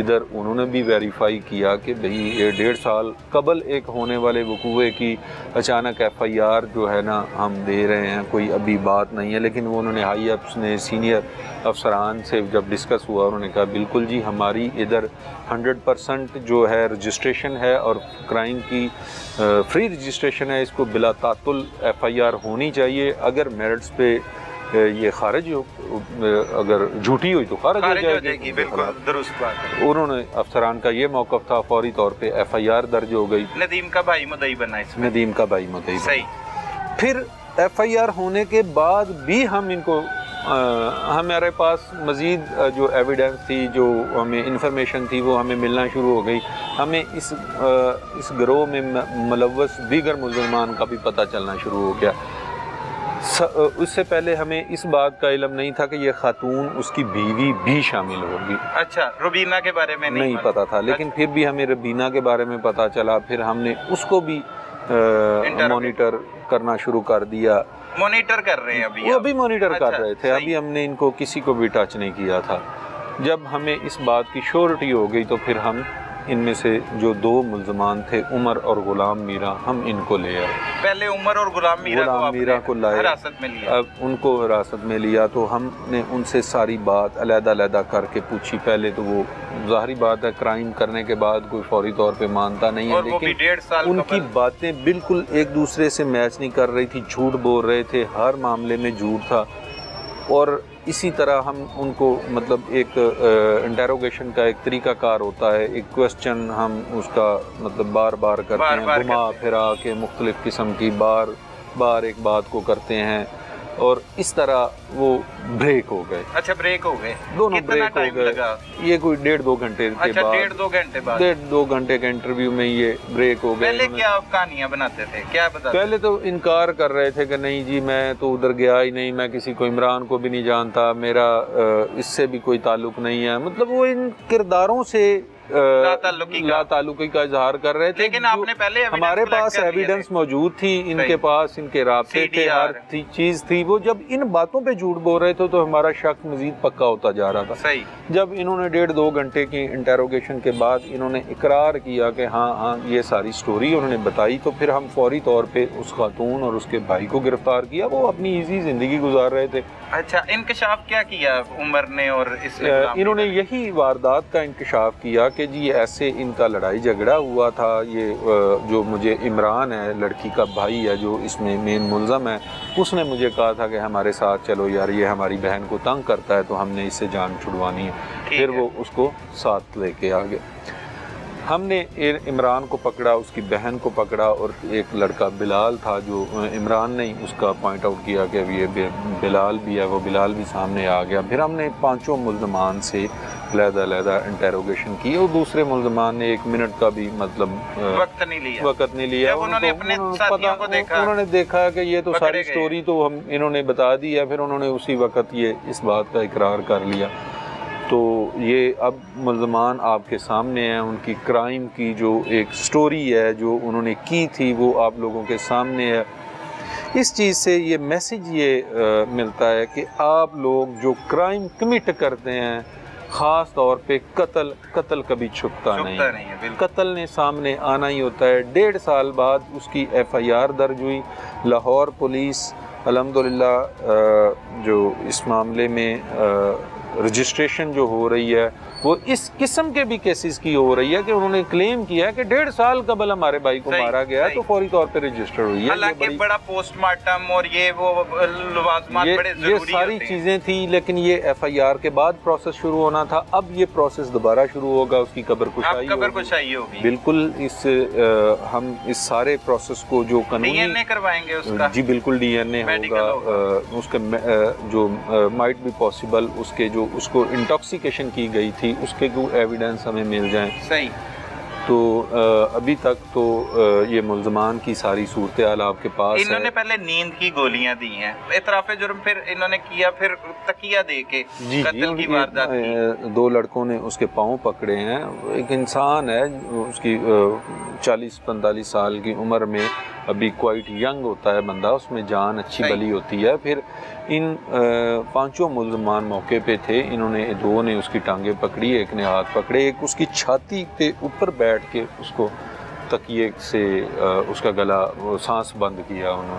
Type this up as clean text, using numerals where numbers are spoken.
ادھر انہوں نے بھی ویریفائی کیا کہ بھئی یہ 1.5 سال قبل ایک ہونے والے وقوعے کی اچانک ایف آئی آر جو ہے نا ہم دے رہے ہیں، کوئی ابھی بات نہیں ہے، لیکن وہ انہوں نے ہائی اپس نے سینئر افسران سے جب ڈسکس ہوا انہوں نے کہا بالکل جی ہماری ادھر 100% جو ہے رجسٹریشن ہے اور کرائم کی فری رجسٹریشن ہے، اس کو بلا تعطل ایف آئی آر ہونی چاہیے، اگر میرٹس پہ یہ خارج ہو، اگر جھوٹی ہوئی تو خارج ہو جائے گی۔ بالکل درست بات ہے۔ انہوں نے افسران کا یہ موقف تھا، فوری طور پہ ایف آئی آر درج ہو گئی، ندیم کا بھائی مدعی بنا اس میں، ندیم کا بھائی مدعی بنا۔ صحیح۔ پھر ایف آئی آر ہونے کے بعد بھی ہم ان کو ہمارے پاس مزید جو ایویڈنس تھی، جو ہمیں انفارمیشن تھی، وہ ہمیں ملنا شروع ہو گئی۔ ہمیں اس گروہ میں ملوث دیگر ملزمان کا بھی پتہ چلنا شروع ہو گیا۔ اس سے پہلے ہمیں اس بات کا علم نہیں تھا کہ یہ خاتون اس کی بیوی بھی شامل ہوگی۔ اچھا، روبینہ کے بارے میں نہیں پتا تھا، لیکن پھر بھی ہمیں ربینہ کے بارے میں پتا چلا، پھر ہم نے اس کو بھی مانیٹر کرنا شروع کر دیا۔ مانیٹر کر رہے ہیں ابھی؟ وہ ابھی مانیٹر کر رہے تھے، ابھی ہم نے ان کو کسی کو بھی ٹچ نہیں کیا تھا۔ جب ہمیں اس بات کی شیورٹی ہو گئی تو پھر ہم ان میں سے جو 2 ملزمان تھے، عمر اور غلام میرا، ہم ان کو لے آئے۔ پہلے عمر اور غلام میرا کو لائے، حراست میں لیا۔ اب ان کو حراست میں لیا تو ہم نے ان سے ساری بات علیحدہ علیحدہ کر کے پوچھی۔ پہلے تو وہ ظاہری بات ہے کرائم کرنے کے بعد کوئی فوری طور پہ مانتا نہیں ہے، لیکن ان کی باتیں بالکل ایک دوسرے سے میچ نہیں کر رہی تھی، جھوٹ بول رہے تھے، ہر معاملے میں جھوٹ تھا۔ اور اسی طرح ہم ان کو مطلب ایک انٹیروگیشن کا ایک طریقہ کار ہوتا ہے، ایک کوسچن ہم اس کا مطلب بار بار کرتے ہیں، گھما پھرا کے مختلف قسم کی بار ایک بات کو کرتے ہیں، اور اس طرح وہ بریک ہو گئے۔ اچھا، بریک ہو گئے، دونوں بریک ہو گئے۔ یہ کوئی 1.5-2 گھنٹے کے بعد، 1.5-2 گھنٹے کے انٹرویو میں یہ بریک ہو گئے۔ پہلے کیا کہانیاں بناتے تھے، کیا بتاتے؟ پہلے تو انکار کر رہے تھے کہ نہیں جی میں تو ادھر گیا ہی نہیں، میں کسی کو عمران کو بھی نہیں جانتا، میرا اس سے بھی کوئی تعلق نہیں ہے، مطلب وہ ان کرداروں سے لا تعلقی کا اظہار کر رہے تھے۔ لیکن آپ نے پہلے ہمارے پاس ایویڈنس موجود تھی، ان کے پاس ان کے رابطے تھے، ہر چیز تھی۔ وہ جب ان باتوں پہ جھوٹ بول رہے تھے تو ہمارا شک مزید پکا ہوتا جا رہا تھا۔ جب انہوں نے 1.5-2 گھنٹے کی انٹیروگیشن کے بعد انہوں نے اقرار کیا کہ ہاں یہ ساری سٹوری انہوں نے بتائی، تو پھر ہم فوری طور پہ اس خاتون اور اس کے بھائی کو گرفتار کیا۔ وہ اپنی ایزی زندگی گزار رہے تھے۔ اچھا، انکشاف کیا کیا عمر نے اور اس انہوں نے یہی واردات کا انکشاف کیا کہ جی ایسے ان کا لڑائی جھگڑا ہوا تھا، یہ جو مجھے عمران ہے لڑکی کا بھائی ہے جو اس میں مین ملزم ہے، اس نے مجھے کہا تھا کہ ہمارے ساتھ چلو یار، یہ ہماری بہن کو تنگ کرتا ہے تو ہم نے اس سے جان چھڑوانی ہے۔ پھر وہ اس کو ساتھ لے کے آگے، ہم نے عمران کو پکڑا، اس کی بہن کو پکڑا، اور ایک لڑکا بلال تھا جو عمران نے اس کا پوائنٹ آؤٹ کیا کہ یہ بلال بھی ہے، وہ بلال بھی سامنے آ گیا۔ پھر ہم نے 5 ملزمان سے علیحدہ انٹیروگیشن کی، اور دوسرے ملزمان نے 1 منٹ کا بھی مطلب وقت نہیں لیا۔ انہوں نے دیکھا کہ یہ تو ساری سٹوری تو انہوں نے بتا دی ہے، پھر انہوں نے اسی وقت یہ اس بات کا اقرار کر لیا۔ تو یہ اب ملزمان آپ کے سامنے ہیں، ان کی کرائم کی جو ایک سٹوری ہے جو انہوں نے کی تھی وہ آپ لوگوں کے سامنے ہے۔ اس چیز سے یہ میسیج یہ ملتا ہے کہ آپ لوگ جو کرائم کمٹ کرتے ہیں، خاص طور پہ قتل کبھی چھپتا نہیں ہے، قتل نے سامنے آنا ہی ہوتا ہے۔ 1.5 سال بعد اس کی ایف آئی آر درج ہوئی۔ لاہور پولیس الحمدللہ جو اس معاملے میں رجسٹریشن جو ہو رہی ہے وہ اس قسم کے بھی کیسز کی ہو رہی ہے کہ انہوں نے کلیم کیا ہے کہ 1.5 سال قبل ہمارے بھائی کو مارا گیا تو فوری طور پہ رجسٹر ہوئی ہے۔ حالانکہ بڑا پوسٹ مارٹم اور یہ وہ لوازمات بڑے ضروری ہوتے ہیں، یہ ساری چیزیں تھیں، لیکن یہ ایف آئی آر کے بعد پروسیس شروع ہونا تھا۔ اب یہ پروسیس دوبارہ شروع ہوگا، اس کی قبر کشائی ہوگی۔ بالکل، ہم اس سارے پروسیس کو جو قانونی ڈی این اے کروائیں گے اس کا، جی بالکل ڈی این اے ہوگا، اس کا جو مائٹ بھی پاسبل اس کو انٹاکسیکیشن کی گئی تھی اس کے جو ایویڈنس ہمیں مل جائیں۔ صحیح۔ تو ابھی تک تو یہ ملزمان کی ساری صورتحال آپ کے پاس ہے۔ انہوں نے پہلے نیند کی گولیاں دی ہیں، اعتراف جرم پھر انہوں نے کیا، پھر تکیہ دے کے قتل کی واردات کی۔ 2 لڑکوں نے اس کے پاؤں پکڑے ہیں۔ ایک انسان ہے، اس کی 40-45 سال کی عمر میں ابھی کوائٹ ینگ ہوتا ہے بندہ، اس میں جان اچھی صحیح۔ بلی ہوتی ہے۔ پھر ان پانچوں ملزمان موقع پہ تھے، انہوں نے دو نے اس کی ٹانگیں پکڑی، ایک نے ہاتھ پکڑے، ایک اس کی چھاتی پہ اوپر بیٹھ کے اس کو تکیے سے اس کا گلا سانس بند کیا انہوں نے۔